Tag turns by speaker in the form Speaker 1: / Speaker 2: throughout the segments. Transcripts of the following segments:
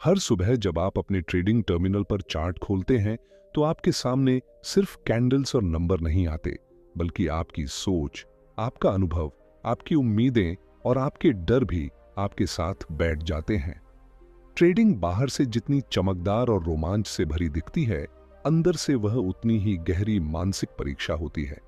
Speaker 1: हर सुबह जब आप अपने ट्रेडिंग टर्मिनल पर चार्ट खोलते हैं तो आपके सामने सिर्फ कैंडल्स और नंबर नहीं आते, बल्कि आपकी सोच, आपका अनुभव, आपकी उम्मीदें और आपके डर भी आपके साथ बैठ जाते हैं। ट्रेडिंग बाहर से जितनी चमकदार और रोमांच से भरी दिखती है, अंदर से वह उतनी ही गहरी मानसिक परीक्षा होती है।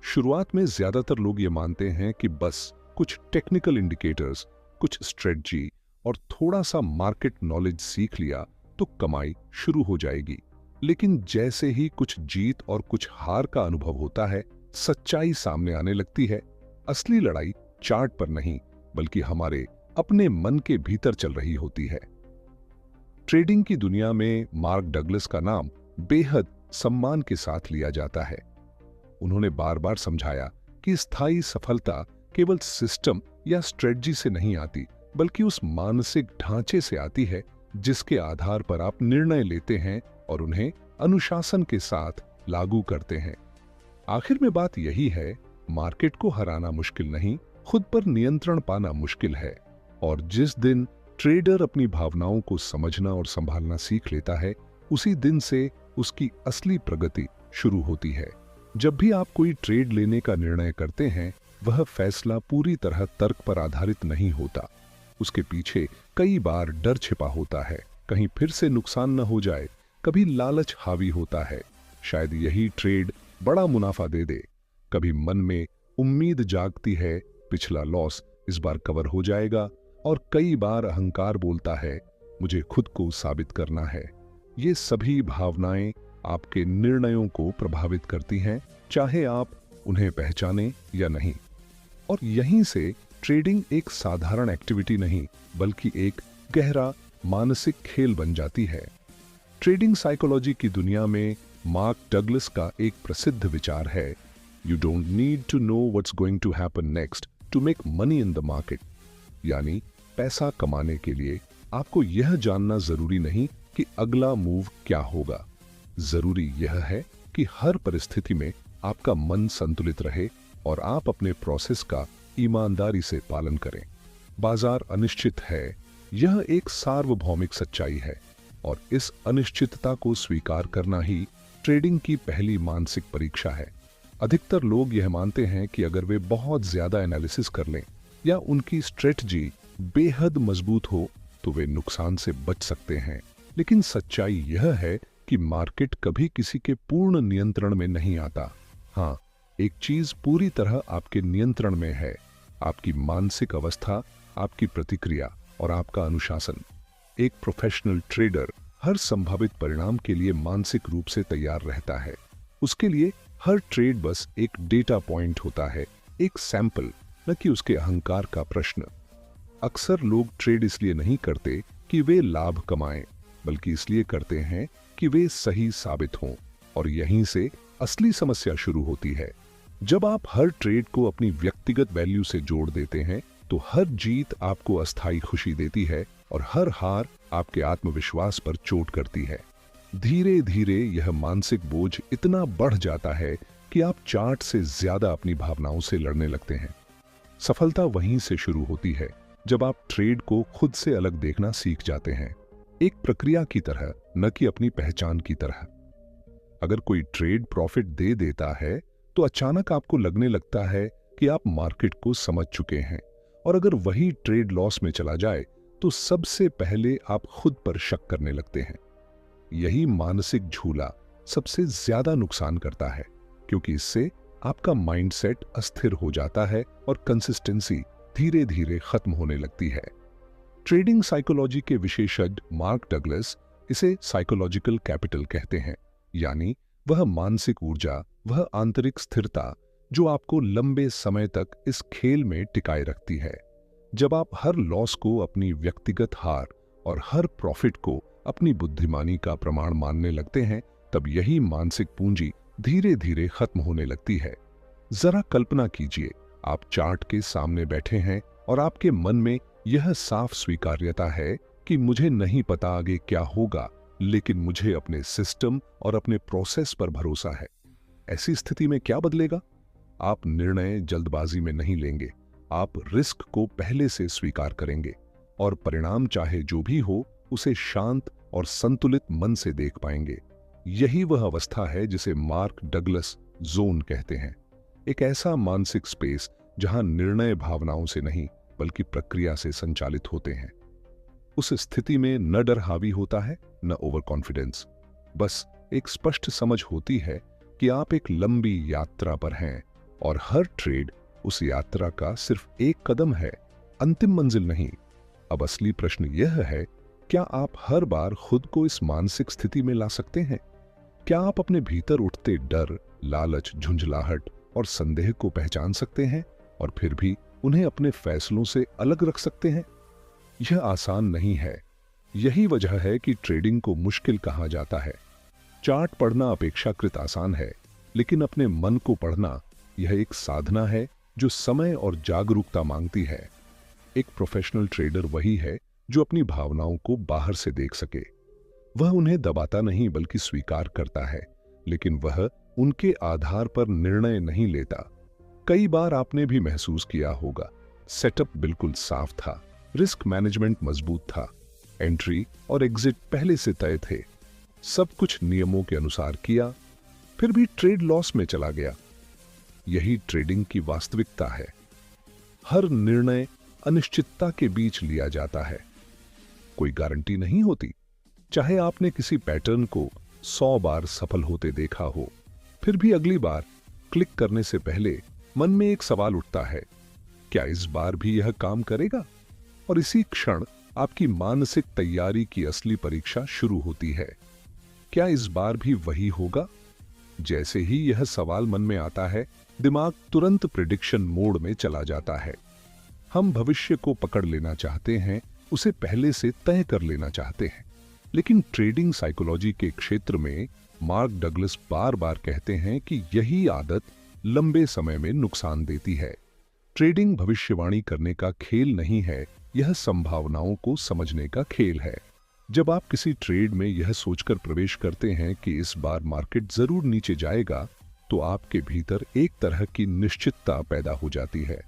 Speaker 1: शुरुआत में ज्यादातर लोग ये मानते हैं कि बस कुछ टेक्निकल इंडिकेटर्स, कुछ स्ट्रेटजी और थोड़ा सा मार्केट नॉलेज सीख लिया तो कमाई शुरू हो जाएगी। लेकिन जैसे ही कुछ जीत और कुछ हार का अनुभव होता है, सच्चाई सामने आने लगती है। असली लड़ाई चार्ट पर नहीं, बल्कि हमारे अपने मन के भीतर चल रही होती है। ट्रेडिंग की दुनिया में मार्क डगलस का नाम बेहद सम्मान के साथ लिया जाता है। उन्होंने बार बार समझाया कि स्थायी सफलता केवल सिस्टम या स्ट्रेटजी से नहीं आती, बल्कि उस मानसिक ढांचे से आती है जिसके आधार पर आप निर्णय लेते हैं और उन्हें अनुशासन के साथ लागू करते हैं। आखिर में बात यही है, मार्केट को हराना मुश्किल नहीं, खुद पर नियंत्रण पाना मुश्किल है। और जिस दिन ट्रेडर अपनी भावनाओं को समझना और संभालना सीख लेता है, उसी दिन से उसकी असली प्रगति शुरू होती है। जब भी आप कोई ट्रेड लेने का निर्णय करते हैं, वह फैसला पूरी तरह तर्क पर आधारित नहीं होता। उसके पीछे कई बार डर छिपा होता है, कहीं फिर से नुकसान न हो जाए, कभी लालच हावी होता है, शायद यही ट्रेड बड़ा मुनाफा दे दे। कभी मन में उम्मीद जागती है, पिछला लॉस इस बार कवर हो जाएगा, और कई बार अहंकार बोलता है, मुझे खुद को साबित करना है। ये सभी भावनाएं आपके निर्णयों को प्रभावित करती हैं, चाहे आप उन्हें पहचानें या नहीं। और यहीं से ट्रेडिंग एक साधारण एक्टिविटी नहीं, बल्कि एक गहरा मानसिक खेल बन जाती है। ट्रेडिंग साइकोलॉजी की दुनिया में मार्क डगलस का एक प्रसिद्ध विचार है, you don't need to know what's going to happen next to make money in the market. यानी पैसा कमाने के लिए आपको यह जानना जरूरी नहीं कि अगला मूव क्या होगा। जरूरी यह है कि हर परिस्थिति में आपका मन संतुलित रहे और आप अपने प्रोसेस का ईमानदारी से पालन करें। बाजार अनिश्चित है, यह एक सार्वभौमिक सच्चाई है, और इस अनिश्चितता को स्वीकार करना ही ट्रेडिंग की पहली मानसिक परीक्षा है। अधिकतर लोग यह मानते हैं कि अगर वे बहुत ज्यादा एनालिसिस कर लें या उनकी स्ट्रेटजी बेहद मजबूत हो तो वे नुकसान से बच सकते हैं। लेकिन सच्चाई यह है कि मार्केट कभी किसी के पूर्ण नियंत्रण में नहीं आता। हाँ, एक चीज पूरी तरह आपके नियंत्रण में है, आपकी मानसिक अवस्था, आपकी प्रतिक्रिया और आपका अनुशासन। एक प्रोफेशनल ट्रेडर हर संभावित परिणाम के लिए मानसिक रूप से तैयार रहता है। उसके लिए हर ट्रेड बस एक डेटा पॉइंट होता है, एक सैंपल, न कि उसके अहंकार का प्रश्न। अक्सर लोग ट्रेड इसलिए नहीं करते कि वे लाभ कमाएं, बल्कि इसलिए करते हैं कि वे सही साबित हों। और यहीं से असली समस्या शुरू होती है। जब आप हर ट्रेड को अपनी व्यक्तिगत वैल्यू से जोड़ देते हैं, तो हर जीत आपको अस्थायी खुशी देती है और हर हार आपके आत्मविश्वास पर चोट करती है। धीरे धीरे यह मानसिक बोझ इतना बढ़ जाता है कि आप चार्ट से ज्यादा अपनी भावनाओं से लड़ने लगते हैं। सफलता वहीं से शुरू होती है जब आप ट्रेड को खुद से अलग देखना सीख जाते हैं, एक प्रक्रिया की तरह, न कि अपनी पहचान की तरह। अगर कोई ट्रेड प्रॉफिट दे देता है तो अचानक आपको लगने लगता है कि आप मार्केट को समझ चुके हैं, और अगर वही ट्रेड लॉस में चला जाए तो सबसे पहले आप खुद पर शक करने लगते हैं। यही मानसिक झूला सबसे ज्यादा नुकसान करता है, क्योंकि इससे आपका माइंडसेट अस्थिर हो जाता है और कंसिस्टेंसी धीरे धीरे खत्म होने लगती है। ट्रेडिंग साइकोलॉजी के विशेषज्ञ मार्क डगलस इसे साइकोलॉजिकल कैपिटल कहते हैं, यानी वह मानसिक ऊर्जा, वह आंतरिक स्थिरता जो आपको लंबे समय तक इस खेल में टिकाए रखती है। जब आप हर लॉस को अपनी व्यक्तिगत हार और हर प्रॉफिट को अपनी बुद्धिमानी का प्रमाण मानने लगते हैं, तब यही मानसिक पूंजी धीरे धीरे खत्म होने लगती है। जरा कल्पना कीजिए, आप चार्ट के सामने बैठे हैं और आपके मन में यह साफ स्वीकार्यता है कि मुझे नहीं पता आगे क्या होगा, लेकिन मुझे अपने सिस्टम और अपने प्रोसेस पर भरोसा है। ऐसी स्थिति में क्या बदलेगा? आप निर्णय जल्दबाजी में नहीं लेंगे, आप रिस्क को पहले से स्वीकार करेंगे, और परिणाम चाहे जो भी हो, उसे शांत और संतुलित मन से देख पाएंगे। यही वह अवस्था है जिसे मार्क डगलस जोन कहते हैं। एक ऐसा मानसिक स्पेस जहां निर्णय भावनाओं से नहीं बल्कि प्रक्रिया से संचालित होते हैं। उस स्थिति में न डर हावी होता है न ओवर कॉन्फिडेंस। बस एक स्पष्ट समझ होती है कि आप एक लंबी यात्रा पर हैं और हर ट्रेड उस यात्रा का सिर्फ एक कदम है, अंतिम मंजिल नहीं। अब असली प्रश्न यह है, क्या आप हर बार खुद को इस मानसिक स्थिति में ला सकते हैं? क्या आप अपने भीतर उठते डर, लालच, झुंझलाहट और संदेह को पहचान सकते हैं और फिर भी उन्हें अपने फैसलों से अलग रख सकते हैं? यह आसान नहीं है। यही वजह है कि ट्रेडिंग को मुश्किल कहा जाता है। चार्ट पढ़ना अपेक्षाकृत आसान है, लेकिन अपने मन को पढ़ना यह एक साधना है जो समय और जागरूकता मांगती है। एक प्रोफेशनल ट्रेडर वही है जो अपनी भावनाओं को बाहर से देख सके। वह उन्हें दबाता नहीं बल्कि स्वीकार करता है, लेकिन वह उनके आधार पर निर्णय नहीं लेता। कई बार आपने भी महसूस किया होगा, सेटअप बिल्कुल साफ था, रिस्क मैनेजमेंट मजबूत था, एंट्री और एग्जिट पहले से तय थे, सब कुछ नियमों के अनुसार किया, फिर भी ट्रेड लॉस में चला गया। यही ट्रेडिंग की वास्तविकता है। हर निर्णय अनिश्चितता के बीच लिया जाता है। कोई गारंटी नहीं होती। चाहे आपने किसी पैटर्न को 100 बार सफल होते देखा हो, फिर भी अगली बार क्लिक करने से पहले मन में एक सवाल उठता है, क्या इस बार भी यह काम करेगा? और इसी क्षण आपकी मानसिक तैयारी की असली परीक्षा शुरू होती है। क्या इस बार भी वही होगा? जैसे ही यह सवाल मन में आता है, दिमाग तुरंत प्रिडिक्शन मोड में चला जाता है। हम भविष्य को पकड़ लेना चाहते हैं, उसे पहले से तय कर लेना चाहते हैं। लेकिन ट्रेडिंग साइकोलॉजी के क्षेत्र में मार्क डगलस बार बार कहते हैं कि यही आदत लंबे समय में नुकसान देती है। ट्रेडिंग भविष्यवाणी करने का खेल नहीं है, यह संभावनाओं को समझने का खेल है। जब आप किसी ट्रेड में यह सोचकर प्रवेश करते हैं कि इस बार मार्केट जरूर नीचे जाएगा, तो आपके भीतर एक तरह की निश्चितता पैदा हो जाती है।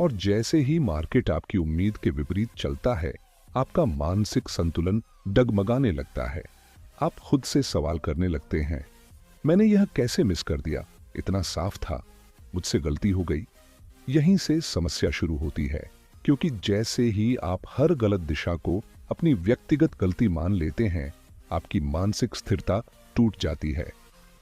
Speaker 1: और जैसे ही मार्केट आपकी उम्मीद के विपरीत चलता है, आपका मानसिक संतुलन डगमगाने लगता है। आप खुद से सवाल करने लगते हैं, मैंने यह कैसे मिस कर दिया? इतना साफ था, मुझसे गलती हो गई। यहीं से समस्या शुरू होती है, क्योंकि जैसे ही आप हर गलत दिशा को अपनी व्यक्तिगत गलती मान लेते हैं, आपकी मानसिक स्थिरता टूट जाती है।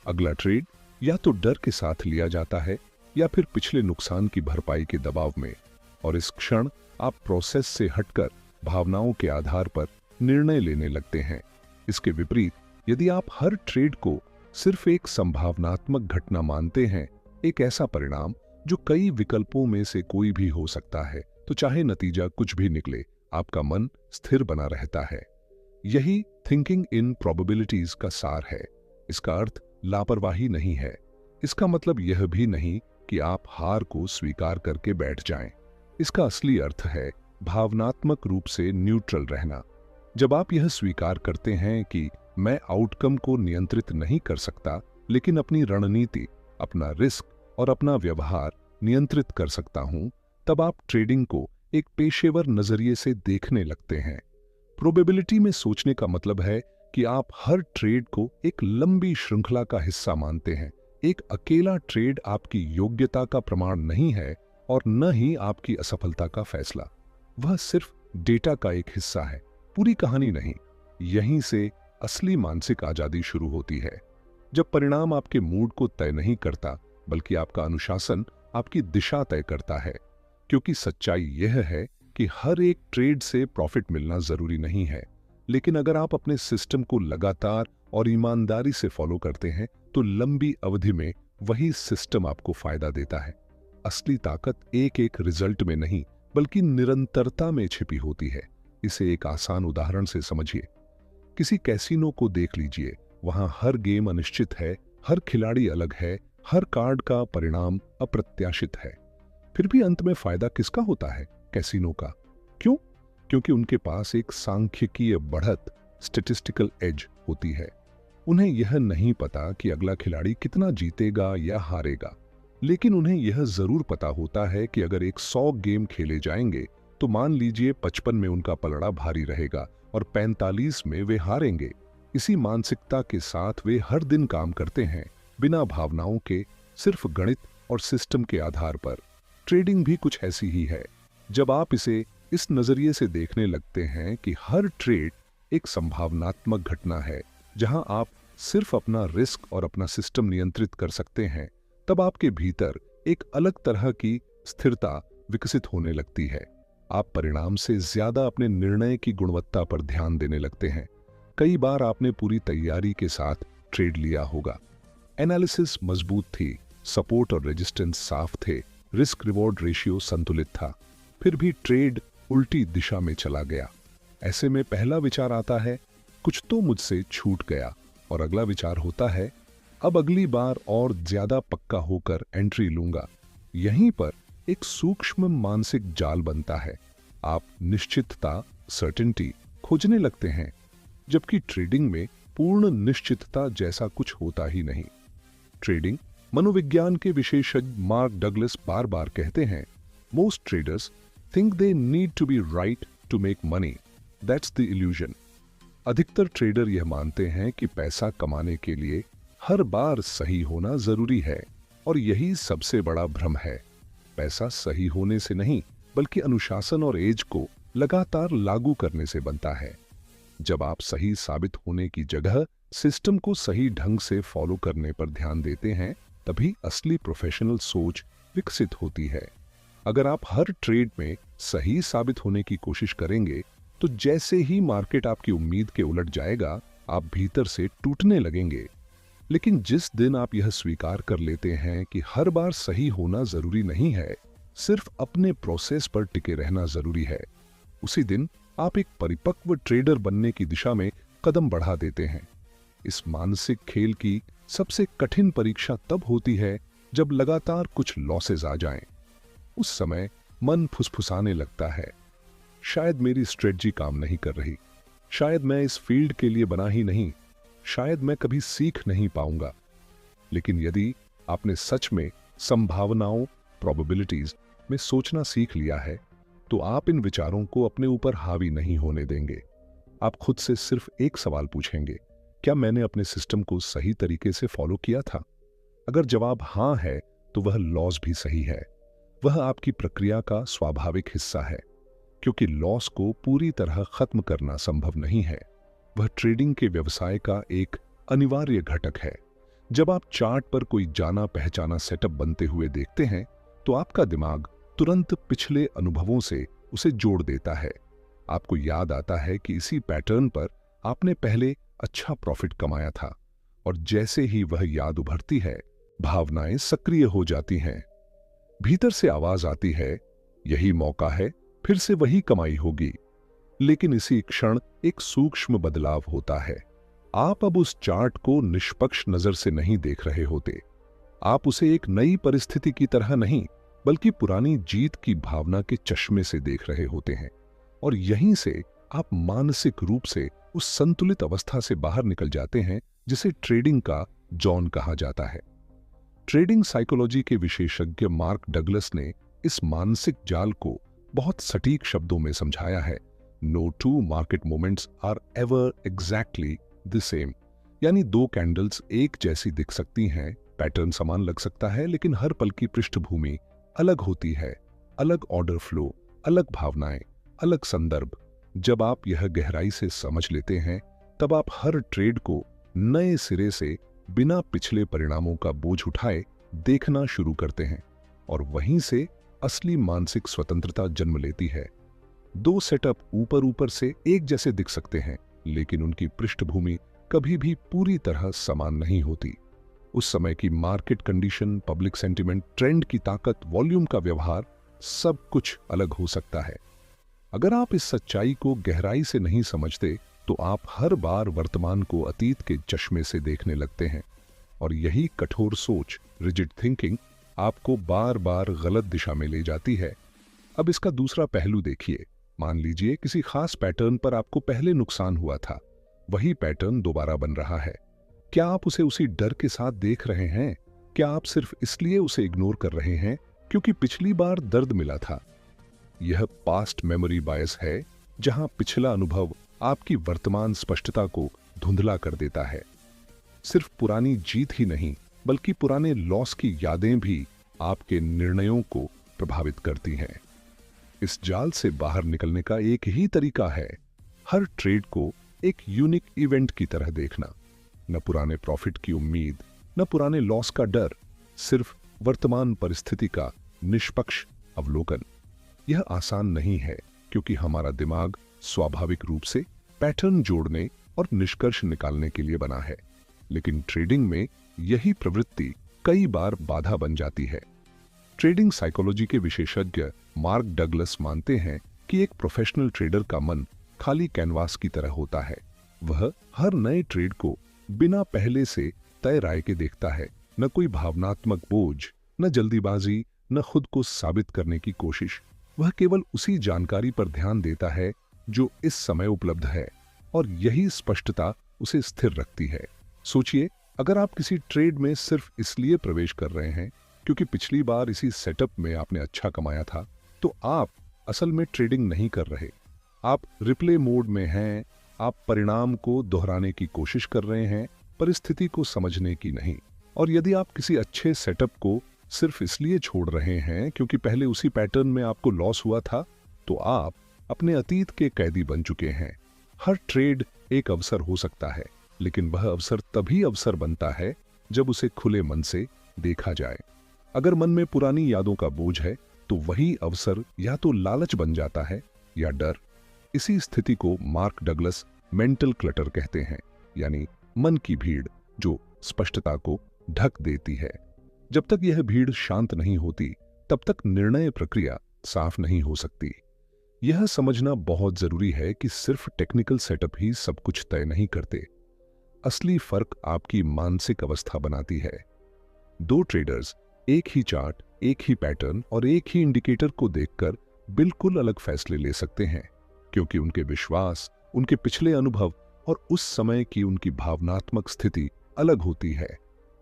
Speaker 1: अगला ट्रेड या तो डर के साथ लिया जाता है या फिर पिछले नुकसान की भरपाई के दबाव में, और इस क्षण आप प्रोसेस से हटकर भावनाओं के आधार पर निर्णय लेने लगते हैं। इसके विपरीत, यदि आप हर ट्रेड को सिर्फ एक संभावनात्मक घटना मानते हैं, एक ऐसा परिणाम जो कई विकल्पों में से कोई भी हो सकता है, तो चाहे नतीजा कुछ भी निकले, आपका मन स्थिर बना रहता है। यही थिंकिंग इन प्रोबेबिलिटीज का सार है। इसका अर्थ लापरवाही नहीं है। इसका मतलब यह भी नहीं कि आप हार को स्वीकार करके बैठ जाएं। इसका असली अर्थ है भावनात्मक रूप से न्यूट्रल रहना। जब आप यह स्वीकार करते हैं कि मैं आउटकम को नियंत्रित नहीं कर सकता, लेकिन अपनी रणनीति, अपना रिस्क और अपना व्यवहार नियंत्रित कर सकता हूं, तब आप ट्रेडिंग को एक पेशेवर नजरिए से देखने लगते हैं। प्रोबेबिलिटी में सोचने का मतलब है कि आप हर ट्रेड को एक लंबी श्रृंखला का हिस्सा मानते हैं। एक अकेला ट्रेड आपकी योग्यता का प्रमाण नहीं है और न ही आपकी असफलता का फैसला। वह सिर्फ डेटा का एक हिस्सा है, पूरी कहानी नहीं। यहीं से असली मानसिक आजादी शुरू होती है, जब परिणाम आपके मूड को तय नहीं करता, बल्कि आपका अनुशासन आपकी दिशा तय करता है। क्योंकि सच्चाई यह है कि हर एक ट्रेड से प्रॉफिट मिलना जरूरी नहीं है, लेकिन अगर आप अपने सिस्टम को लगातार और ईमानदारी से फॉलो करते हैं, तो लंबी अवधि में वही सिस्टम आपको फायदा देता है। असली ताकत एक एक रिजल्ट में नहीं, बल्कि निरंतरता में छिपी होती है। इसे एक आसान उदाहरण से समझिए। किसी कैसीनो को देख लीजिए। वहां हर गेम अनिश्चित है, हर खिलाड़ी अलग है, हर कार्ड का परिणाम अप्रत्याशित है। फिर भी अंत में फायदा किसका होता है? कैसीनो का। क्यों? क्योंकि उनके पास एक सांख्यिकीय बढ़त, स्टैटिस्टिकल एज होती है। उन्हें यह नहीं पता कि अगला खिलाड़ी कितना जीतेगा या हारेगा, लेकिन उन्हें यह जरूर पता होता है कि अगर 100 गेम खेले जाएंगे तो मान लीजिए 55 में उनका पलड़ा भारी रहेगा और 45 में वे हारेंगे। इसी मानसिकता के साथ वे हर दिन काम करते हैं, बिना भावनाओं के, सिर्फ गणित और सिस्टम के आधार पर। ट्रेडिंग भी कुछ ऐसी ही है। जब आप इसे इस नजरिए से देखने लगते हैं कि हर ट्रेड एक संभावनात्मक घटना है जहां आप सिर्फ अपना रिस्क और अपना सिस्टम नियंत्रित कर सकते हैं, तब आपके भीतर एक अलग तरह की स्थिरता विकसित होने लगती है। आप परिणाम से ज्यादा अपने निर्णय की गुणवत्ता पर ध्यान देने लगते हैं। कई बार आपने पूरी तैयारी के साथ ट्रेड लिया होगा, एनालिसिस मजबूत थी, सपोर्ट और रेजिस्टेंस साफ थे, रिस्क रिवॉर्ड रेशियो संतुलित था, फिर भी ट्रेड उल्टी दिशा में चला गया। ऐसे में पहला विचार आता है, कुछ तो मुझसे छूट गया, और अगला विचार होता है, अब अगली बार और ज्यादा पक्का होकर एंट्री लूंगा। यहीं पर एक सूक्ष्म मानसिक जाल बनता है। आप निश्चितता, सर्टेनिटी खोजने लगते हैं, जबकि ट्रेडिंग में पूर्ण निश्चितता जैसा कुछ होता ही नहीं। ट्रेडिंग मनोविज्ञान के विशेषज्ञ मार्क डगलस बार बार कहते हैं, most traders think they need to be right to make money, that's the illusion. अधिकतर ट्रेडर यह मानते हैं कि पैसा कमाने के लिए हर बार सही होना जरूरी है, और यही सबसे बड़ा भ्रम है। पैसा सही होने से नहीं, बल्कि अनुशासन और एज को लगातार लागू करने से बनता है। जब आप सही साबित होने की जगह सिस्टम को सही ढंग से फॉलो करने पर ध्यान देते हैं, तभी असली प्रोफेशनल सोच विकसित होती है। अगर आप हर ट्रेड में सही साबित होने की कोशिश करेंगे, तो जैसे ही मार्केट आपकी उम्मीद के उलट जाएगा, आप भीतर से टूटने लगेंगे। लेकिन जिस दिन आप यह स्वीकार कर लेते हैं कि हर बार सही होना जरूरी नहीं है, सिर्फ अपने प्रोसेस पर टिके रहना जरूरी है, उसी दिन आप एक परिपक्व ट्रेडर बनने की दिशा में कदम बढ़ा देते हैं। इस मानसिक खेल की सबसे कठिन परीक्षा तब होती है जब लगातार कुछ लॉसेस आ जाएं। उस समय मन फुसफुसाने लगता है, शायद मेरी स्ट्रेटजी काम नहीं कर रही, शायद मैं इस फील्ड के लिए बना ही नहीं, शायद मैं कभी सीख नहीं पाऊंगा। लेकिन यदि आपने सच में संभावनाओं, प्रोबेबिलिटीज में सोचना सीख लिया है, तो आप इन विचारों को अपने ऊपर हावी नहीं होने देंगे। आप खुद से सिर्फ एक सवाल पूछेंगे, क्या मैंने अपने सिस्टम को सही तरीके से फॉलो किया था? अगर जवाब हां है, तो वह लॉस भी सही है। वह आपकी प्रक्रिया का स्वाभाविक हिस्सा है, क्योंकि लॉस को पूरी तरह खत्म करना संभव नहीं है। वह ट्रेडिंग के व्यवसाय का एक अनिवार्य घटक है। जब आप चार्ट पर कोई जाना पहचाना सेटअप बनते हुए देखते हैं, तो आपका दिमाग तुरंत पिछले अनुभवों से उसे जोड़ देता है। आपको याद आता है कि इसी पैटर्न पर आपने पहले अच्छा प्रॉफिट कमाया था, और जैसे ही वह याद उभरती है, भावनाएं सक्रिय हो जाती हैं। भीतर से आवाज आती है, यही मौका है, फिर से वही कमाई होगी। लेकिन इसी क्षण एक सूक्ष्म बदलाव होता है। आप अब उस चार्ट को निष्पक्ष नजर से नहीं देख रहे होते। आप उसे एक नई परिस्थिति की तरह नहीं, बल्कि पुरानी जीत की भावना के चश्मे से देख रहे होते हैं। और यहीं से आप मानसिक रूप से उस संतुलित अवस्था से बाहर निकल जाते हैं जिसे ट्रेडिंग का जॉन कहा जाता है। ट्रेडिंग साइकोलॉजी के विशेषज्ञ मार्क डगलस ने इस मानसिक जाल को बहुत सटीक शब्दों में समझाया है। No two market moments are ever exactly the same. यानी दो कैंडल्स एक जैसी दिख सकती हैं, पैटर्न समान लग सकता है, लेकिन हर पल की पृष्ठभूमि अलग होती है। अलग ऑर्डर फ्लो, अलग भावनाएं, अलग संदर्भ। जब आप यह गहराई से समझ लेते हैं, तब आप हर ट्रेड को नए सिरे से बिना पिछले परिणामों का बोझ उठाए देखना शुरू करते हैं, और वहीं से असली मानसिक स्वतंत्रता जन्म लेती है। दो सेटअप ऊपर ऊपर से एक जैसे दिख सकते हैं, लेकिन उनकी पृष्ठभूमि कभी भी पूरी तरह समान नहीं होती। उस समय की market condition, public sentiment, trend की ताकत, वॉल्यूम का व्यवहार, सब कुछ अलग हो सकता है। अगर आप इस सच्चाई को गहराई से नहीं समझते, तो आप हर बार वर्तमान को अतीत के चश्मे से देखने लगते हैं, और यही कठोर सोच, रिजिड थिंकिंग, आपको बार बार गलत दिशा में ले जाती है। अब इसका दूसरा पहलू देखिए। मान लीजिए किसी खास पैटर्न पर आपको पहले नुकसान हुआ था, वही पैटर्न दोबारा बन रहा है। क्या आप उसे उसी डर के साथ देख रहे हैं? क्या आप सिर्फ इसलिए उसे इग्नोर कर रहे हैं क्योंकि पिछली बार दर्द मिला था? यह पास्ट मेमोरी बायस है, जहां पिछला अनुभव आपकी वर्तमान स्पष्टता को धुंधला कर देता है। सिर्फ पुरानी जीत ही नहीं, बल्कि पुराने लॉस की यादें भी आपके निर्णयों को प्रभावित करती हैं। इस जाल से बाहर निकलने का एक ही तरीका है, हर ट्रेड को एक यूनिक इवेंट की तरह देखना। न पुराने प्रॉफिट की उम्मीद, न पुराने लॉस का डर, सिर्फ वर्तमान परिस्थिति का निष्पक्ष अवलोकन। यह आसान नहीं है, क्योंकि हमारा दिमाग स्वाभाविक रूप से पैटर्न जोड़ने और निष्कर्ष निकालने के लिए बना है, लेकिन ट्रेडिंग में यही प्रवृत्ति कई बार बाधा बन जाती है। ट्रेडिंग साइकोलॉजी के विशेषज्ञ मार्क डगलस मानते हैं कि एक प्रोफेशनल ट्रेडर का मन खाली कैनवास की तरह होता है। वह हर नए ट्रेड को बिना पहले से तय राय के देखता है। न कोई भावनात्मक बोझ, न जल्दीबाजी, न खुद को साबित करने की कोशिश। वह केवल उसी जानकारी पर ध्यान देता है जो इस समय उपलब्ध है, और यही स्पष्टता उसे स्थिर रखती है। सोचिए, अगर आप किसी ट्रेड में सिर्फ इसलिए प्रवेश कर रहे हैं क्योंकि पिछली बार इसी सेटअप में आपने अच्छा कमाया था, तो आप असल में ट्रेडिंग नहीं कर रहे। आप रिप्ले मोड में हैं। आप परिणाम को दोहराने की कोशिश कर रहे हैं, परिस्थिति को समझने की नहीं। और यदि आप किसी अच्छे सेटअप को सिर्फ इसलिए छोड़ रहे हैं क्योंकि पहले उसी पैटर्न में आपको लॉस हुआ था, तो आप अपने अतीत के कैदी बन चुके हैं। हर ट्रेड एक अवसर हो सकता है, लेकिन वह अवसर तभी अवसर बनता है जब उसे खुले मन से देखा जाए। अगर मन में पुरानी यादों का बोझ है, तो वही अवसर या तो लालच बन जाता है या डर। इसी स्थिति को मार्क डगलस मेंटल क्लटर कहते हैं, यानी मन की भीड़ जो स्पष्टता को ढक देती है। जब तक यह भीड़ शांत नहीं होती, तब तक निर्णय प्रक्रिया साफ नहीं हो सकती। यह समझना बहुत जरूरी है कि सिर्फ टेक्निकल सेटअप ही सब कुछ तय नहीं करते। असली फर्क आपकी मानसिक अवस्था बनाती है। दो ट्रेडर्स एक ही चार्ट, एक ही पैटर्न और एक ही इंडिकेटर को देखकर बिल्कुल अलग फैसले ले सकते हैं, क्योंकि उनके विश्वास, उनके पिछले अनुभव और उस समय की उनकी भावनात्मक स्थिति अलग होती है।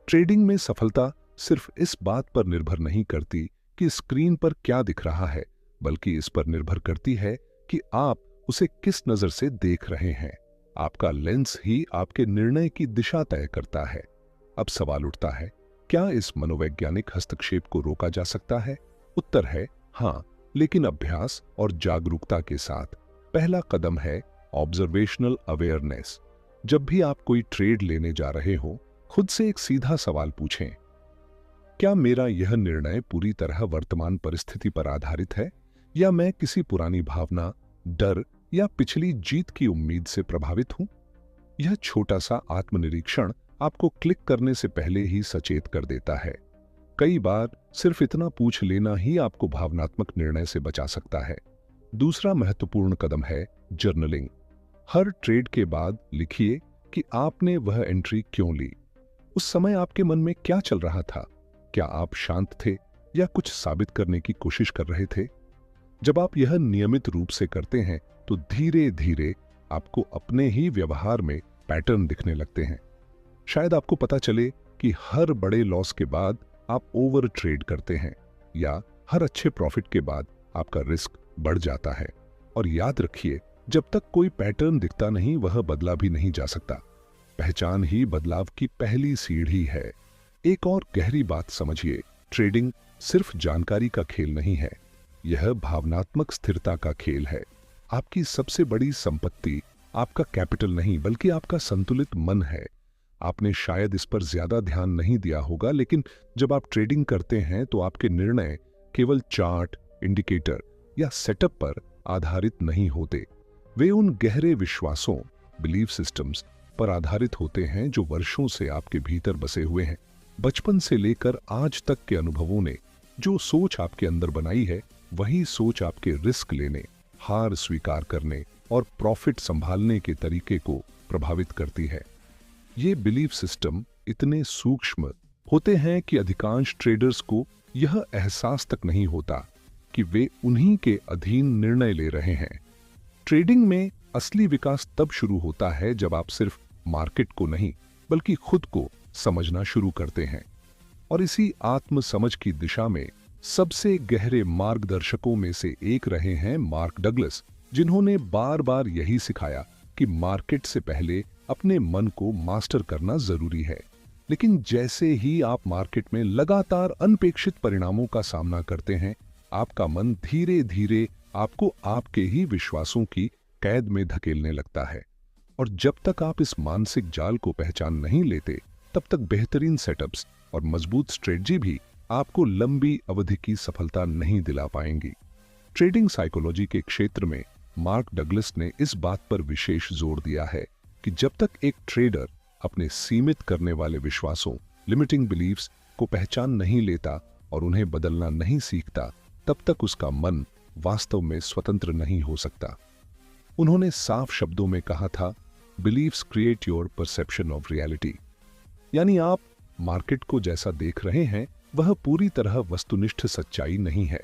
Speaker 1: ट्रेडिंग में सफलता सिर्फ इस बात पर निर्भर नहीं करती कि स्क्रीन पर क्या दिख रहा है, बल्कि इस पर निर्भर करती है कि आप उसे किस नजर से देख रहे हैं। आपका लेंस ही आपके निर्णय की दिशा तय करता है। अब सवाल उठता है, क्या इस मनोवैज्ञानिक हस्तक्षेप को रोका जा सकता है? उत्तर है हाँ, लेकिन अभ्यास और जागरूकता के साथ। पहला कदम है ऑब्जर्वेशनल अवेयरनेस। जब भी आप कोई ट्रेड लेने जा रहे हो, खुद से एक सीधा सवाल पूछें, क्या मेरा यह निर्णय पूरी तरह वर्तमान परिस्थिति पर आधारित है, या मैं किसी पुरानी भावना, डर या पिछली जीत की उम्मीद से प्रभावित हूं? यह छोटा सा आत्मनिरीक्षण आपको क्लिक करने से पहले ही सचेत कर देता है। कई बार सिर्फ इतना पूछ लेना ही आपको भावनात्मक निर्णय से बचा सकता है। दूसरा महत्वपूर्ण कदम है जर्नलिंग। हर ट्रेड के बाद लिखिए कि आपने वह एंट्री क्यों ली। उस समय आपके मन में क्या चल रहा था? क्या आप शांत थे या कुछ साबित करने की कोशिश कर रहे थे? जब आप यह नियमित रूप से करते हैं, तो धीरे धीरे आपको अपने ही व्यवहार में पैटर्न दिखने लगते हैं। शायद आपको पता चले कि हर बड़े लॉस के बाद आप ओवर ट्रेड करते हैं, या हर अच्छे प्रॉफिट के बाद आपका रिस्क बढ़ जाता है। और याद रखिए, जब तक कोई पैटर्न दिखता नहीं, वह बदला भी नहीं जा सकता। पहचान ही बदलाव की पहली सीढ़ी है। एक और गहरी बात समझिए, ट्रेडिंग सिर्फ जानकारी का खेल नहीं है, यह भावनात्मक स्थिरता का खेल है। आपकी सबसे बड़ी संपत्ति आपका कैपिटल नहीं, बल्कि आपका संतुलित मन है। आपने शायद इस पर ज्यादा ध्यान नहीं दिया होगा, लेकिन जब आप ट्रेडिंग करते हैं तो आपके निर्णय केवल चार्ट, इंडिकेटर या सेटअप पर आधारित नहीं होते। वे उन गहरे विश्वासों, बिलीफ सिस्टम्स पर आधारित होते हैं जो वर्षों से आपके भीतर बसे हुए हैं। बचपन से लेकर आज तक के अनुभवों ने जो सोच आपके अंदर बनाई है, वही सोच आपके रिस्क लेने, हार स्वीकार करने और प्रॉफिट संभालने के तरीके को प्रभावित करती है। ये बिलीफ सिस्टम इतने सूक्ष्म होते हैं कि अधिकांश ट्रेडर्स को यह एहसास तक नहीं होता कि वे उन्हीं के अधीन निर्णय ले रहे हैं। ट्रेडिंग में असली विकास तब शुरू होता है जब आप सिर्फ मार्केट को नहीं, बल्कि खुद को समझना शुरू करते हैं। और इसी आत्म समझ की दिशा में सबसे गहरे मार्गदर्शकों में से एक रहे हैं मार्क डगलस, जिन्होंने बार बार यही सिखाया कि मार्केट से पहले अपने मन को मास्टर करना जरूरी है। लेकिन जैसे ही आप मार्केट में लगातार अनपेक्षित परिणामों का सामना करते हैं, आपका मन धीरे धीरे आपको आपके ही विश्वासों की कैद में धकेलने लगता है। और जब तक आप इस मानसिक जाल को पहचान नहीं लेते, तब तक बेहतरीन सेटअप्स और मजबूत स्ट्रेटजी भी आपको लंबी अवधि की सफलता नहीं दिला पाएंगी। ट्रेडिंग साइकोलॉजी के क्षेत्र में मार्क डगलस ने इस बात पर विशेष जोर दिया है कि जब तक एक ट्रेडर अपने सीमित करने वाले विश्वासों, लिमिटिंग बिलीव्स को पहचान नहीं लेता और उन्हें बदलना नहीं सीखता, तब तक उसका मन वास्तव में स्वतंत्र नहीं हो सकता। उन्होंने साफ शब्दों में कहा था, believes create your perception of reality. यानी आप मार्केट को जैसा देख रहे हैं वह पूरी तरह वस्तुनिष्ठ सच्चाई नहीं है।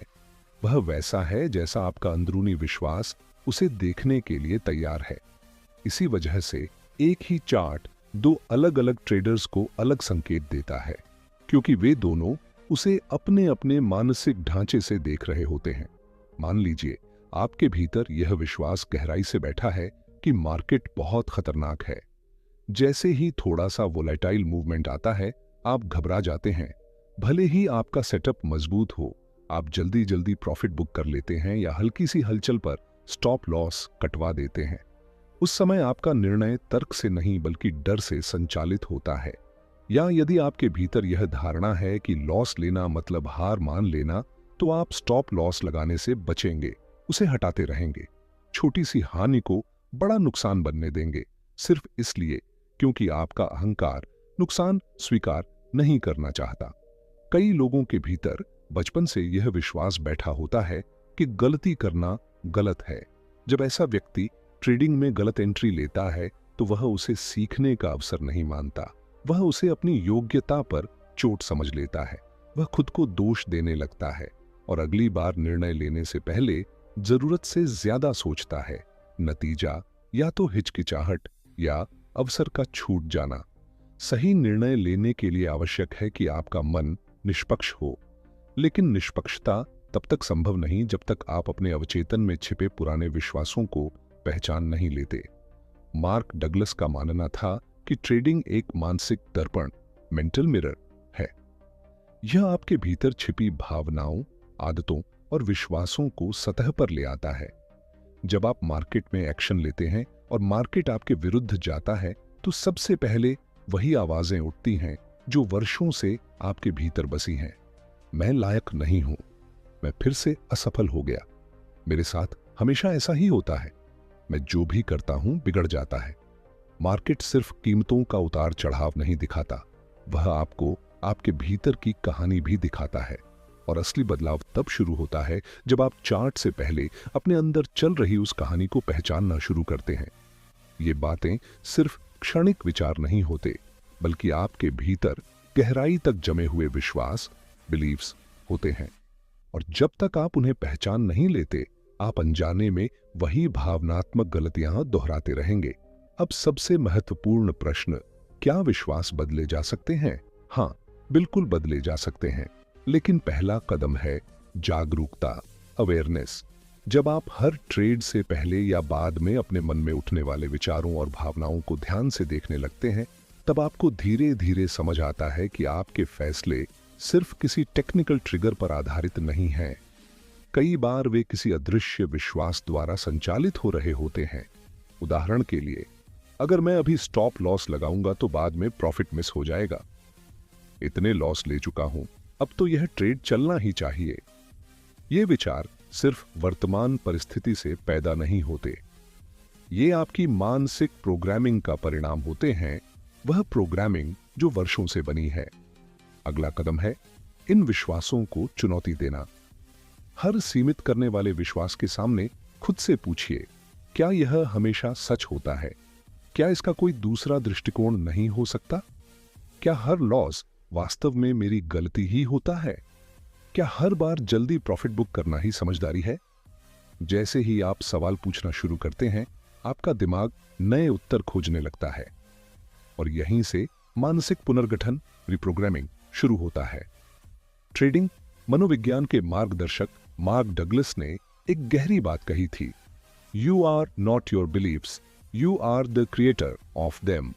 Speaker 1: वह वैसा है जैसा आपका अंदरूनी विश्वास उसे देखने के लिए तैयार है। इसी वजह से एक ही चार्ट दो अलग अलग ट्रेडर्स को अलग संकेत देता है, क्योंकि वे दोनों उसे अपने अपने मानसिक ढांचे से देख रहे होते हैं। मान लीजिए आपके भीतर यह विश्वास गहराई से बैठा है कि मार्केट बहुत खतरनाक है। जैसे ही थोड़ा सा वोलेटाइल मूवमेंट आता है, आप घबरा जाते हैं। भले ही आपका सेटअप मजबूत हो, आप जल्दी जल्दी प्रॉफिट बुक कर लेते हैं या हल्की सी हलचल पर स्टॉप लॉस कटवा देते हैं। उस समय आपका निर्णय तर्क से नहीं बल्कि डर से संचालित होता है। या यदि आपके भीतर यह धारणा है कि लॉस लेना मतलब हार मान लेना, तो आप स्टॉप लॉस लगाने से बचेंगे, उसे हटाते रहेंगे, छोटी सी हानि को बड़ा नुकसान बनने देंगे, सिर्फ इसलिए क्योंकि आपका अहंकार नुकसान स्वीकार नहीं करना चाहता। कई लोगों के भीतर बचपन से यह विश्वास बैठा होता है कि गलती करना गलत है। जब ऐसा व्यक्ति ट्रेडिंग में गलत एंट्री लेता है, तो वह उसे सीखने का अवसर नहीं मानता। वह उसे अपनी योग्यता पर चोट समझ लेता है। वह खुद को दोष देने लगता है और अगली बार निर्णय लेने से पहले जरूरत से ज्यादा सोचता है। नतीजा या तो हिचकिचाहट या अवसर का छूट जाना। सही निर्णय लेने के लिए आवश्यक है कि आपका मन निष्पक्ष हो, लेकिन निष्पक्षता तब तक संभव नहीं जब तक आप अपने अवचेतन में छिपे पुराने विश्वासों को पहचान नहीं लेते। मार्क डगलस का मानना था कि ट्रेडिंग एक मानसिक दर्पण, मेंटल मिरर है। यह आपके भीतर छिपी भावनाओं, आदतों और विश्वासों को सतह पर ले आता है। जब आप मार्केट में एक्शन लेते हैं और मार्केट आपके विरुद्ध जाता है, तो सबसे पहले वही आवाजें उठती हैं जो वर्षों से आपके भीतर बसी हैं। मैं लायक नहीं हूं, मैं फिर से असफल हो गया, मेरे साथ हमेशा ऐसा ही होता है, मैं जो भी करता हूं बिगड़ जाता है। मार्केट सिर्फ कीमतों का उतार चढ़ाव नहीं दिखाता, वह आपको आपके भीतर की कहानी भी दिखाता है। और असली बदलाव तब शुरू होता है जब आप चार्ट से पहले अपने अंदर चल रही उस कहानी को पहचानना शुरू करते हैं। ये बातें सिर्फ क्षणिक विचार नहीं होते, बल्कि आपके भीतर गहराई तक जमे हुए विश्वास, बिलीव्स होते हैं। और जब तक आप उन्हें पहचान नहीं लेते, आप अनजाने में वही भावनात्मक गलतियां दोहराते रहेंगे। अब सबसे महत्वपूर्ण प्रश्न, क्या विश्वास बदले जा सकते हैं? हाँ, बिल्कुल बदले जा सकते हैं, लेकिन पहला कदम है जागरूकता, अवेयरनेस। जब आप हर ट्रेड से पहले या बाद में अपने मन में उठने वाले विचारों और भावनाओं को ध्यान से देखने लगते हैं, तब आपको धीरे धीरे समझ आता है कि आपके फैसले सिर्फ किसी टेक्निकल ट्रिगर पर आधारित नहीं हैं। कई बार वे किसी अदृश्य विश्वास द्वारा संचालित हो रहे होते हैं। उदाहरण के लिए, अगर मैं अभी स्टॉप लॉस लगाऊंगा तो बाद में प्रॉफिट मिस हो जाएगा, इतने लॉस ले चुका हूं, अब तो यह ट्रेड चलना ही चाहिए। ये विचार सिर्फ वर्तमान परिस्थिति से पैदा नहीं होते, ये आपकी मानसिक प्रोग्रामिंग का परिणाम होते हैं, वह प्रोग्रामिंग जो वर्षों से बनी है। अगला कदम है इन विश्वासों को चुनौती देना। हर सीमित करने वाले विश्वास के सामने खुद से पूछिए, क्या यह हमेशा सच होता है? क्या इसका कोई दूसरा दृष्टिकोण नहीं हो सकता? क्या हर लॉस वास्तव में मेरी गलती ही होता है? क्या हर बार जल्दी प्रॉफिट बुक करना ही समझदारी है? जैसे ही आप सवाल पूछना शुरू करते हैं, आपका दिमाग नए उत्तर खोजने लगता है और यहीं से मानसिक पुनर्गठन, रिप्रोग्रामिंग शुरू होता है। ट्रेडिंग मनोविज्ञान के मार्गदर्शक मार्क डगलस ने एक गहरी बात कही थी, you are not your believes, you are the creator of them.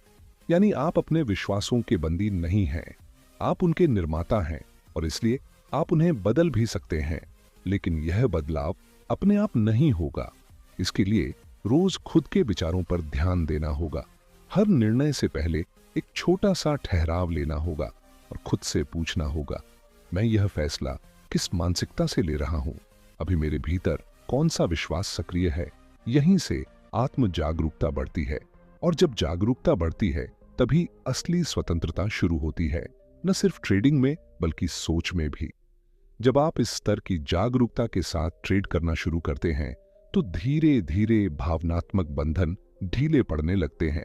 Speaker 1: यानी आप अपने विश्वासों के बंदी नहीं हैं, आप उनके निर्माता हैं और इसलिए आप उन्हें बदल भी सकते हैं, लेकिन यह बदलाव अपने आप नहीं होगा। इसके लिए रोज खुद के विचारों पर ध्यान देना होगा। हर निर्णय से पहले एक छोटा सा ठहराव लेना होगा और खुद से पूछना होगा, मैं यह फैसला किस मानसिकता से ले रहा हूं? अभी मेरे भीतर कौन सा विश्वास सक्रिय है? यहीं से आत्म जागरूकता बढ़ती है और जब जागरूकता बढ़ती है तभी असली स्वतंत्रता शुरू होती है, न सिर्फ ट्रेडिंग में बल्कि सोच में भी। जब आप इस स्तर की जागरूकता के साथ ट्रेड करना शुरू करते हैं तो धीरे धीरे भावनात्मक बंधन ढीले पड़ने लगते हैं।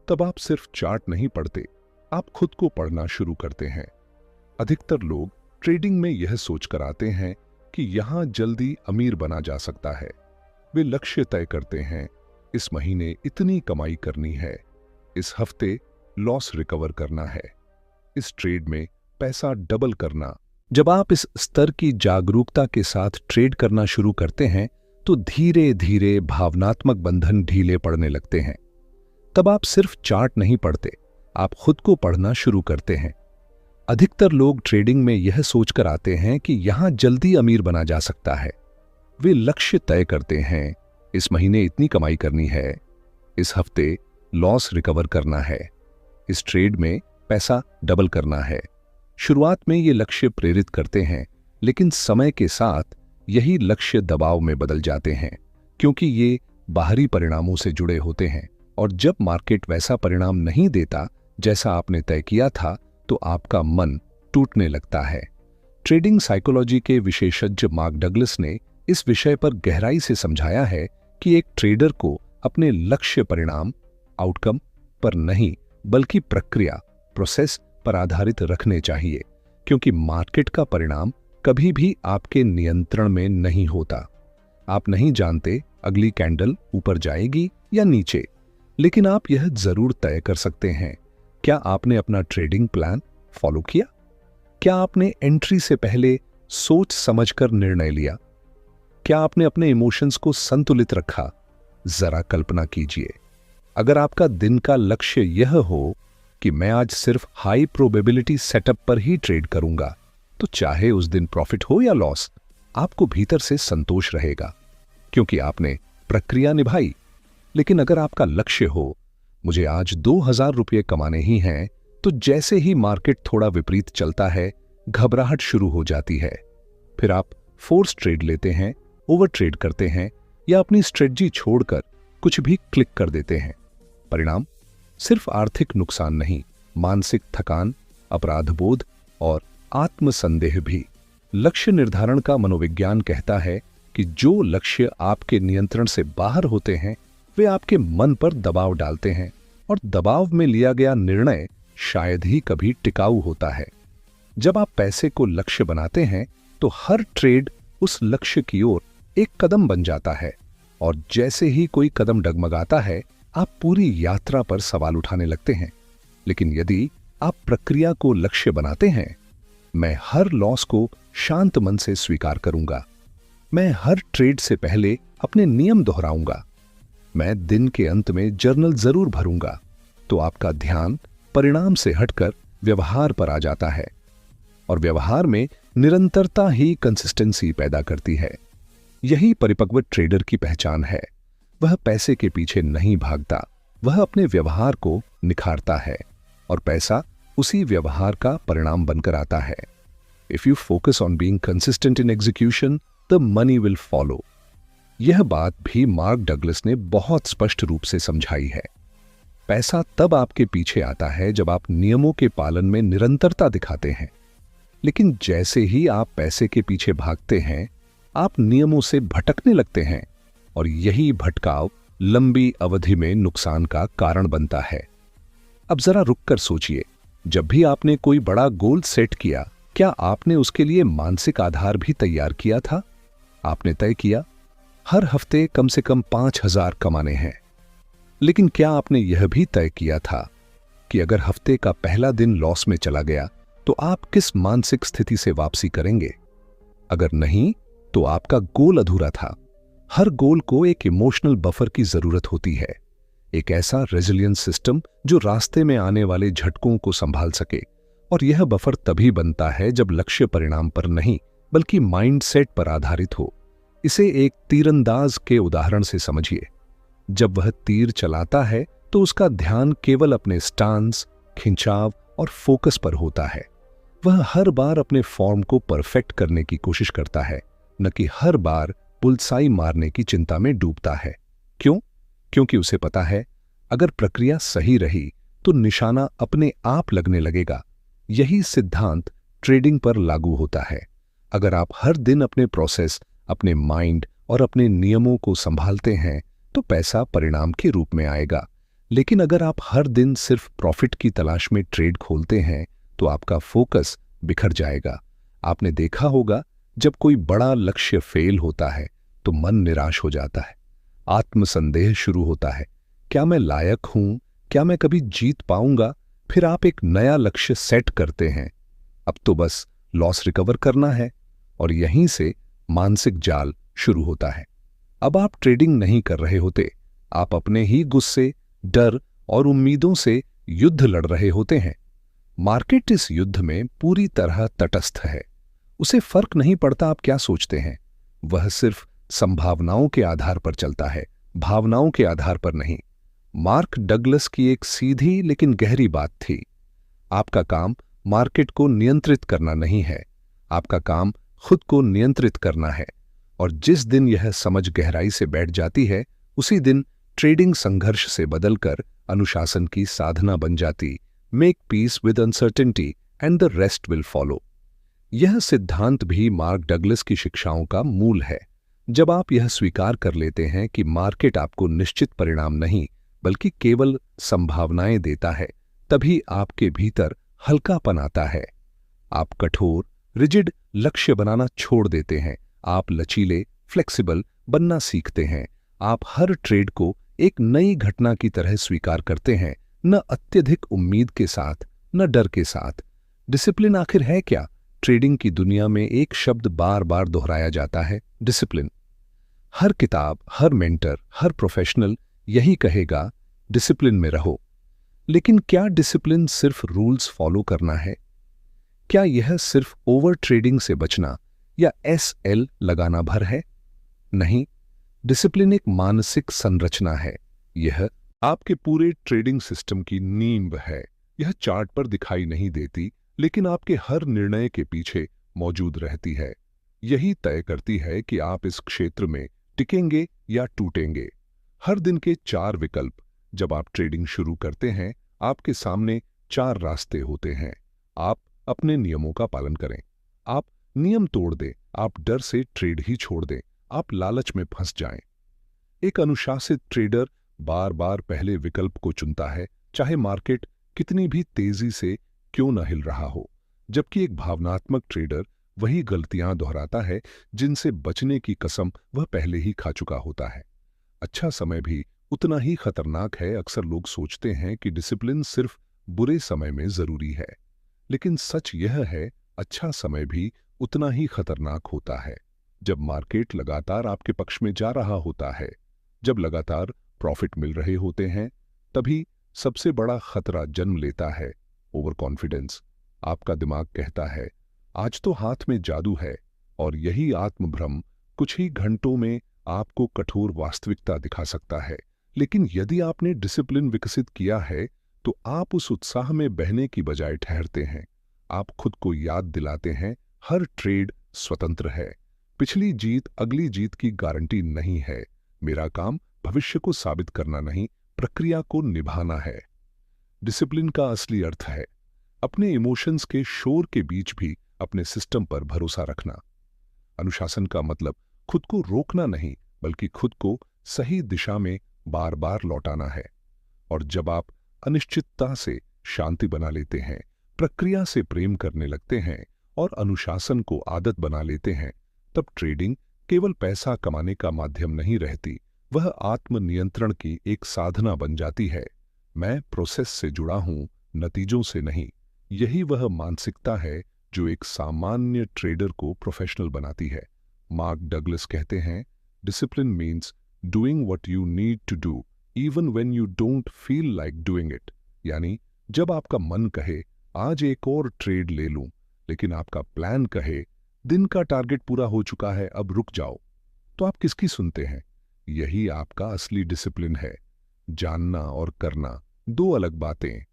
Speaker 1: तब आप सिर्फ चार्ट नहीं पढ़ते, आप खुद को पढ़ना शुरू करते हैं। अधिकतर लोग ट्रेडिंग में यह सोचकर आते हैं कि यहां जल्दी अमीर बना जा सकता है। वे लक्ष्य तय करते हैं, इस महीने इतनी कमाई करनी है, इस हफ्ते लॉस रिकवर करना है, इस ट्रेड में पैसा डबल करना। जब आप इस स्तर की जागरूकता के साथ ट्रेड करना शुरू करते हैं तो धीरे धीरे भावनात्मक बंधन ढीले पड़ने लगते हैं। तब आप सिर्फ चार्ट नहीं पढ़ते, आप खुद को पढ़ना शुरू करते हैं। अधिकतर लोग ट्रेडिंग में यह सोचकर आते हैं कि यहां जल्दी अमीर बना जा सकता है। वे लक्ष्य तय करते हैं, इस महीने इतनी कमाई करनी है, इस हफ्ते लॉस रिकवर करना है, इस ट्रेड में पैसा डबल करना है। शुरुआत में ये लक्ष्य प्रेरित करते हैं, लेकिन समय के साथ यही लक्ष्य दबाव में बदल जाते हैं, क्योंकि ये बाहरी परिणामों से जुड़े होते हैं और जब मार्केट वैसा परिणाम नहीं देता जैसा आपने तय किया था तो आपका मन टूटने लगता है। ट्रेडिंग साइकोलॉजी के विशेषज्ञ मार्क डगलस ने इस विषय पर गहराई से समझाया है कि एक ट्रेडर को अपने लक्ष्य परिणाम आउटकम पर नहीं बल्कि प्रक्रिया प्रोसेस पर आधारित रखने चाहिए, क्योंकि मार्केट का परिणाम कभी भी आपके नियंत्रण में नहीं होता। आप नहीं जानते अगली कैंडल ऊपर जाएगी या नीचे, लेकिन आप यह जरूर तय कर सकते हैं, क्या आपने अपना ट्रेडिंग प्लान फॉलो किया? क्या आपने एंट्री से पहले सोच समझकर निर्णय लिया? क्या आपने अपने इमोशंस को संतुलित रखा? जरा कल्पना कीजिए, अगर आपका दिन का लक्ष्य यह हो कि मैं आज सिर्फ हाई प्रोबेबिलिटी सेटअप पर ही ट्रेड करूंगा, तो चाहे उस दिन प्रॉफिट हो या लॉस, आपको भीतर से संतोष रहेगा, क्योंकि आपने प्रक्रिया निभाई। लेकिन अगर आपका लक्ष्य हो, मुझे आज 2000 रुपये कमाने ही हैं, तो जैसे ही मार्केट थोड़ा विपरीत चलता है, घबराहट शुरू हो जाती है। फिर आप फोर्स ट्रेड लेते हैं, ओवर ट्रेड करते हैं या अपनी स्ट्रेटजी छोड़कर कुछ भी क्लिक कर देते हैं। परिणाम सिर्फ आर्थिक नुकसान नहीं, मानसिक थकान, अपराधबोध और आत्मसंदेह भी। लक्ष्य निर्धारण का मनोविज्ञान कहता है कि जो लक्ष्य आपके नियंत्रण से बाहर होते हैं वे आपके मन पर दबाव डालते हैं और दबाव में लिया गया निर्णय शायद ही कभी टिकाऊ होता है। जब आप पैसे को लक्ष्य बनाते हैं तो हर ट्रेड उस लक्ष्य की ओर एक कदम बन जाता है और जैसे ही कोई कदम डगमगाता है आप पूरी यात्रा पर सवाल उठाने लगते हैं। लेकिन यदि आप प्रक्रिया को लक्ष्य बनाते हैं, मैं हर लॉस को शांत मन से स्वीकार करूंगा, मैं हर ट्रेड से पहले अपने नियम दोहराऊंगा, मैं दिन के अंत में जर्नल जरूर भरूंगा, तो आपका ध्यान परिणाम से हटकर व्यवहार पर आ जाता है और व्यवहार में निरंतरता ही कंसिस्टेंसी पैदा करती है। यही परिपक्व ट्रेडर की पहचान है। वह पैसे के पीछे नहीं भागता, वह अपने व्यवहार को निखारता है और पैसा उसी व्यवहार का परिणाम बनकर आता है। If you focus on being consistent in execution, the money will follow. यह बात भी मार्क डगलस ने बहुत स्पष्ट रूप से समझाई है। पैसा तब आपके पीछे आता है जब आप नियमों के पालन में निरंतरता दिखाते हैं, लेकिन जैसे ही आप पैसे के पीछे भागते हैं आप नियमों से भटकने लगते हैं और यही भटकाव लंबी अवधि में नुकसान का कारण बनता है। अब जरा रुककर सोचिए, जब भी आपने कोई बड़ा गोल सेट किया, क्या आपने उसके लिए मानसिक आधार भी तैयार किया था? आपने तय किया हर हफ्ते कम से कम 5000 कमाने हैं, लेकिन क्या आपने यह भी तय किया था कि अगर हफ्ते का पहला दिन लॉस में चला गया तो आप किस मानसिक स्थिति से वापसी करेंगे? अगर नहीं, तो आपका गोल अधूरा था। हर गोल को एक इमोशनल बफर की जरूरत होती है, एक ऐसा रेजिलियंस सिस्टम जो रास्ते में आने वाले झटकों को संभाल सके। और यह बफर तभी बनता है जब लक्ष्य परिणाम पर नहीं बल्कि माइंडसेट पर आधारित हो। इसे एक तीरंदाज के उदाहरण से समझिए। जब वह तीर चलाता है तो उसका ध्यान केवल अपने स्टांस, खिंचाव और फोकस पर होता है। वह हर बार अपने फॉर्म को परफेक्ट करने की कोशिश करता है, न कि हर बार बुलसाई मारने की चिंता में डूबता है। क्यों? क्योंकि उसे पता है, अगर प्रक्रिया सही रही तो निशाना अपने आप लगने लगेगा। यही सिद्धांत ट्रेडिंग पर लागू होता है। अगर आप हर दिन अपने प्रोसेस, अपने माइंड और अपने नियमों को संभालते हैं तो पैसा परिणाम के रूप में आएगा। लेकिन अगर आप हर दिन सिर्फ प्रॉफिट की तलाश में ट्रेड खोलते हैं तो आपका फोकस बिखर जाएगा। आपने देखा होगा, जब कोई बड़ा लक्ष्य फेल होता है तो मन निराश हो जाता है, आत्मसंदेह शुरू होता है। क्या मैं लायक हूं? क्या मैं कभी जीत पाऊंगा? फिर आप एक नया लक्ष्य सेट करते हैं। अब तो बस लॉस रिकवर करना है, और यहीं से मानसिक जाल शुरू होता है। अब आप ट्रेडिंग नहीं कर रहे होते, आप अपने ही गुस्से, डर और उम्मीदों से युद्ध लड़ रहे होते हैं। मार्केट इस युद्ध में पूरी तरह तटस्थ है। उसे फर्क नहीं पड़ता आप क्या सोचते हैं। वह सिर्फ संभावनाओं के आधार पर चलता है, भावनाओं के आधार पर नहीं। मार्क डगलस की एक सीधी लेकिन गहरी बात थी, आपका काम मार्केट को नियंत्रित करना नहीं है, आपका काम खुद को नियंत्रित करना है। और जिस दिन यह समझ गहराई से बैठ जाती है, उसी दिन ट्रेडिंग संघर्ष से बदलकर अनुशासन की साधना बन जाती। Make peace with uncertainty and the rest will follow. यह सिद्धांत भी मार्क डगलस की शिक्षाओं का मूल है। जब आप यह स्वीकार कर लेते हैं कि मार्केट आपको निश्चित परिणाम नहीं बल्कि केवल संभावनाएं देता है, तभी आपके भीतर हल्कापन आता है। आप कठोर, रिजिड लक्ष्य बनाना छोड़ देते हैं। आप लचीले, फ्लेक्सिबल बनना सीखते हैं। आप हर ट्रेड को एक नई घटना की तरह स्वीकार करते हैं, न अत्यधिक उम्मीद के साथ, न डर के साथ। डिसिप्लिन आखिर है क्या? ट्रेडिंग की दुनिया में एक शब्द बार बार दोहराया जाता है, डिसिप्लिन। हर किताब, हर मेंटर, हर प्रोफेशनल यही कहेगा, डिसिप्लिन में रहो। लेकिन क्या डिसिप्लिन सिर्फ रूल्स फॉलो करना है? क्या यह सिर्फ ओवर ट्रेडिंग से बचना या SL लगाना भर है? नहीं, डिसिप्लिन एक मानसिक संरचना है। यह आपके पूरे ट्रेडिंग सिस्टम की नींव है। यह चार्ट पर दिखाई नहीं देती, लेकिन आपके हर निर्णय के पीछे मौजूद रहती है। यही तय करती है कि आप इस क्षेत्र में टिकेंगे या टूटेंगे। हर दिन के 4 विकल्प। जब आप ट्रेडिंग शुरू करते हैं, आपके सामने 4 रास्ते होते हैं। आप अपने नियमों का पालन करें, आप नियम तोड़ दें, आप डर से ट्रेड ही छोड़ दें, आप लालच में फंस जाएं। एक अनुशासित ट्रेडर बार बार पहले विकल्प को चुनता है, चाहे मार्केट कितनी भी तेजी से क्यों न हिल रहा हो। जबकि एक भावनात्मक ट्रेडर वही गलतियां दोहराता है जिनसे बचने की कसम वह पहले ही खा चुका होता है। अच्छा समय भी उतना ही खतरनाक है। अक्सर लोग सोचते हैं कि डिसिप्लिन सिर्फ बुरे समय में जरूरी है, लेकिन सच यह है, अच्छा समय भी उतना ही खतरनाक होता है। जब मार्केट लगातार आपके पक्ष में जा रहा होता है, जब लगातार प्रॉफिट मिल रहे होते हैं, तभी सबसे बड़ा खतरा जन्म लेता है, ओवर कॉन्फिडेंस। आपका दिमाग कहता है, आज तो हाथ में जादू है, और यही आत्मभ्रम कुछ ही घंटों में आपको कठोर वास्तविकता दिखा सकता है। लेकिन यदि आपने डिसिप्लिन विकसित किया है, तो आप उस उत्साह में बहने की बजाय ठहरते हैं। आप खुद को याद दिलाते हैं, हर ट्रेड स्वतंत्र है। पिछली जीत अगली जीत की गारंटी नहीं है। मेरा काम भविष्य को साबित करना नहीं, प्रक्रिया को निभाना है। डिसिप्लिन का असली अर्थ है अपने इमोशंस के शोर के बीच भी अपने सिस्टम पर भरोसा रखना। अनुशासन का मतलब खुद को रोकना नहीं, बल्कि खुद को सही दिशा में बार बार लौटाना है। और जब आप अनिश्चितता से शांति बना लेते हैं, प्रक्रिया से प्रेम करने लगते हैं और अनुशासन को आदत बना लेते हैं, तब ट्रेडिंग केवल पैसा कमाने का माध्यम नहीं रहती, वह आत्मनियंत्रण की एक साधना बन जाती है। मैं प्रोसेस से जुड़ा हूं, नतीजों से नहीं। यही वह मानसिकता है जो एक सामान्य ट्रेडर को प्रोफेशनल बनाती है। मार्क डगलस कहते हैं, discipline means doing what you need to do even when you don't feel like doing it. यानी जब आपका मन कहे आज एक और ट्रेड ले लूं, लेकिन आपका प्लान कहे दिन का टारगेट पूरा हो चुका है, अब रुक जाओ, तो आप किसकी सुनते हैं? यही आपका असली डिसिप्लिन है। जानना और करना दो अलग बातें।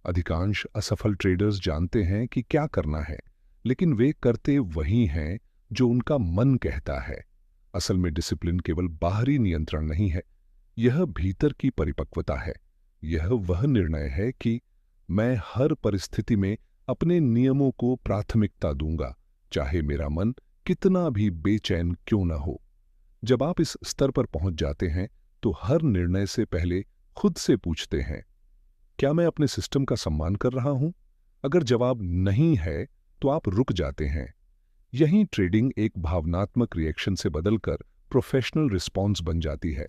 Speaker 1: अधिकांश असफल ट्रेडर्स जानते हैं कि क्या करना है, लेकिन वे करते वही हैं जो उनका मन कहता है। असल में डिसिप्लिन केवल बाहरी नियंत्रण नहीं है, यह भीतर की परिपक्वता है। यह वह निर्णय है कि मैं हर परिस्थिति में अपने नियमों को प्राथमिकता दूंगा, चाहे मेरा मन कितना भी बेचैन क्यों न हो। जब आप इस स्तर पर पहुंच जाते हैं तो हर निर्णय से पहले खुद से पूछते हैं, क्या मैं अपने सिस्टम का सम्मान कर रहा हूं? अगर जवाब नहीं है तो आप रुक जाते हैं। यहीं ट्रेडिंग एक भावनात्मक रिएक्शन से बदलकर प्रोफेशनल रिस्पॉन्स बन जाती है।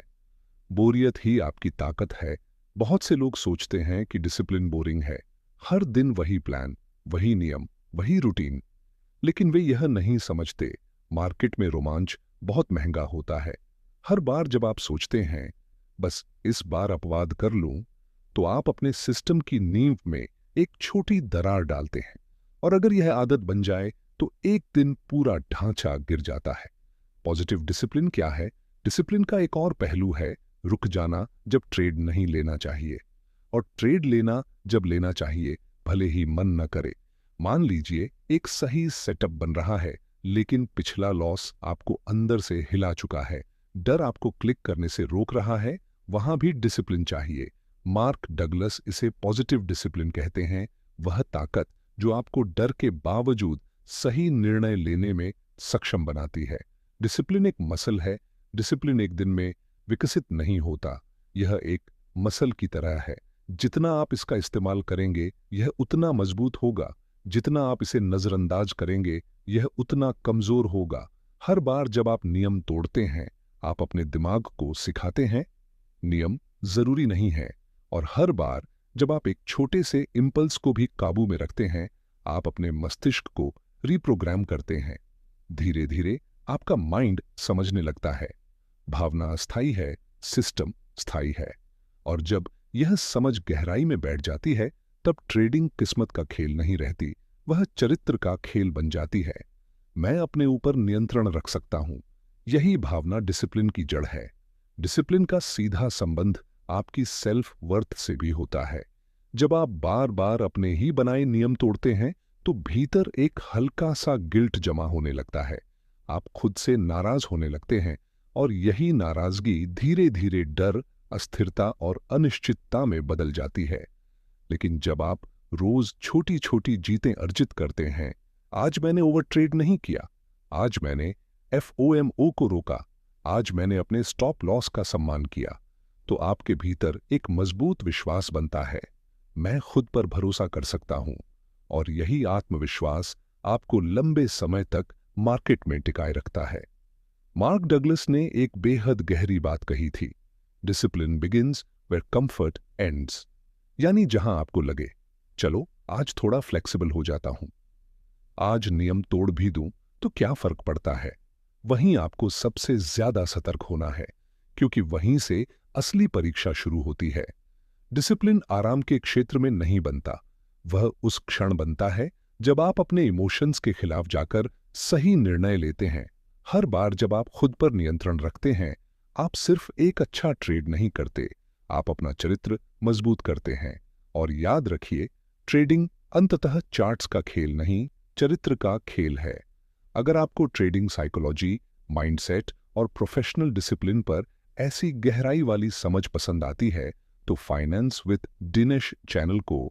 Speaker 1: बोरियत ही आपकी ताकत है। बहुत से लोग सोचते हैं कि डिसिप्लिन बोरिंग है, हर दिन वही प्लान, वही नियम, वही रूटीन। लेकिन वे यह नहीं समझते, मार्केट में रोमांच बहुत महंगा होता है। हर बार जब आप सोचते हैं बस इस बार अपवाद कर लूं, तो आप अपने सिस्टम की नींव में एक छोटी दरार डालते हैं, और अगर यह आदत बन जाए तो एक दिन पूरा ढांचा गिर जाता है। पॉजिटिव डिसिप्लिन क्या है? डिसिप्लिन का एक और पहलू है रुक जाना जब ट्रेड नहीं लेना चाहिए, और ट्रेड लेना जब लेना चाहिए, भले ही मन न करे। मान लीजिए एक सही सेटअप बन रहा है, लेकिन पिछला लॉस आपको अंदर से हिला चुका है, डर आपको क्लिक करने से रोक रहा है, वहां भी डिसिप्लिन चाहिए। मार्क डगलस इसे पॉजिटिव डिसिप्लिन कहते हैं, वह ताकत जो आपको डर के बावजूद सही निर्णय लेने में सक्षम बनाती है। डिसिप्लिन एक मसल है। डिसिप्लिन एक दिन में विकसित नहीं होता, यह एक मसल की तरह है। जितना आप इसका इस्तेमाल करेंगे यह उतना मजबूत होगा, जितना आप इसे नजरअंदाज करेंगे यह उतना कमजोर होगा। हर बार जब आप नियम तोड़ते हैं, आप अपने दिमाग को सिखाते हैं नियम जरूरी नहीं है, और हर बार जब आप एक छोटे से इंपल्स को भी काबू में रखते हैं, आप अपने मस्तिष्क को रिप्रोग्राम करते हैं। धीरे धीरे आपका माइंड समझने लगता है, भावना अस्थायी है, सिस्टम स्थायी है। और जब यह समझ गहराई में बैठ जाती है, तब ट्रेडिंग किस्मत का खेल नहीं रहती, वह चरित्र का खेल बन जाती है। मैं अपने ऊपर नियंत्रण रख सकता हूं, यही भावना डिसिप्लिन की जड़ है। डिसिप्लिन का सीधा संबंध आपकी सेल्फ वर्थ से भी होता है। जब आप बार बार अपने ही बनाए नियम तोड़ते हैं, तो भीतर एक हल्का सा गिल्ट जमा होने लगता है। आप खुद से नाराज होने लगते हैं, और यही नाराजगी धीरे धीरे डर, अस्थिरता और अनिश्चितता में बदल जाती है। लेकिन जब आप रोज छोटी छोटी जीतें अर्जित करते हैं, आज मैंने ओवर ट्रेड नहीं किया, आज मैंने FOMO को रोका, आज मैंने अपने स्टॉप लॉस का सम्मान किया, तो आपके भीतर एक मजबूत विश्वास बनता है, मैं खुद पर भरोसा कर सकता हूं। और यही आत्मविश्वास आपको लंबे समय तक मार्केट में टिकाए रखता है। मार्क डगलस ने एक बेहद गहरी बात कही थी, discipline begins where comfort ends. यानी जहां आपको लगे चलो आज थोड़ा फ्लेक्सिबल हो जाता हूं, आज नियम तोड़ भी दूं तो क्या फर्क पड़ता है, वहीं आपको सबसे ज्यादा सतर्क होना है, क्योंकि वहीं से असली परीक्षा शुरू होती है। डिसिप्लिन आराम के क्षेत्र में नहीं बनता, वह उस क्षण बनता है जब आप अपने इमोशंस के खिलाफ जाकर सही निर्णय लेते हैं। हर बार जब आप खुद पर नियंत्रण रखते हैं, आप सिर्फ एक अच्छा ट्रेड नहीं करते, आप अपना चरित्र मजबूत करते हैं। और याद रखिए, ट्रेडिंग अंततः चार्ट्स का खेल नहीं, चरित्र का खेल है। अगर आपको ट्रेडिंग साइकोलॉजी, माइंडसेट और प्रोफेशनल डिसिप्लिन पर ऐसी गहराई वाली समझ पसंद आती है, तो फाइनेंस विद दिनेश चैनल को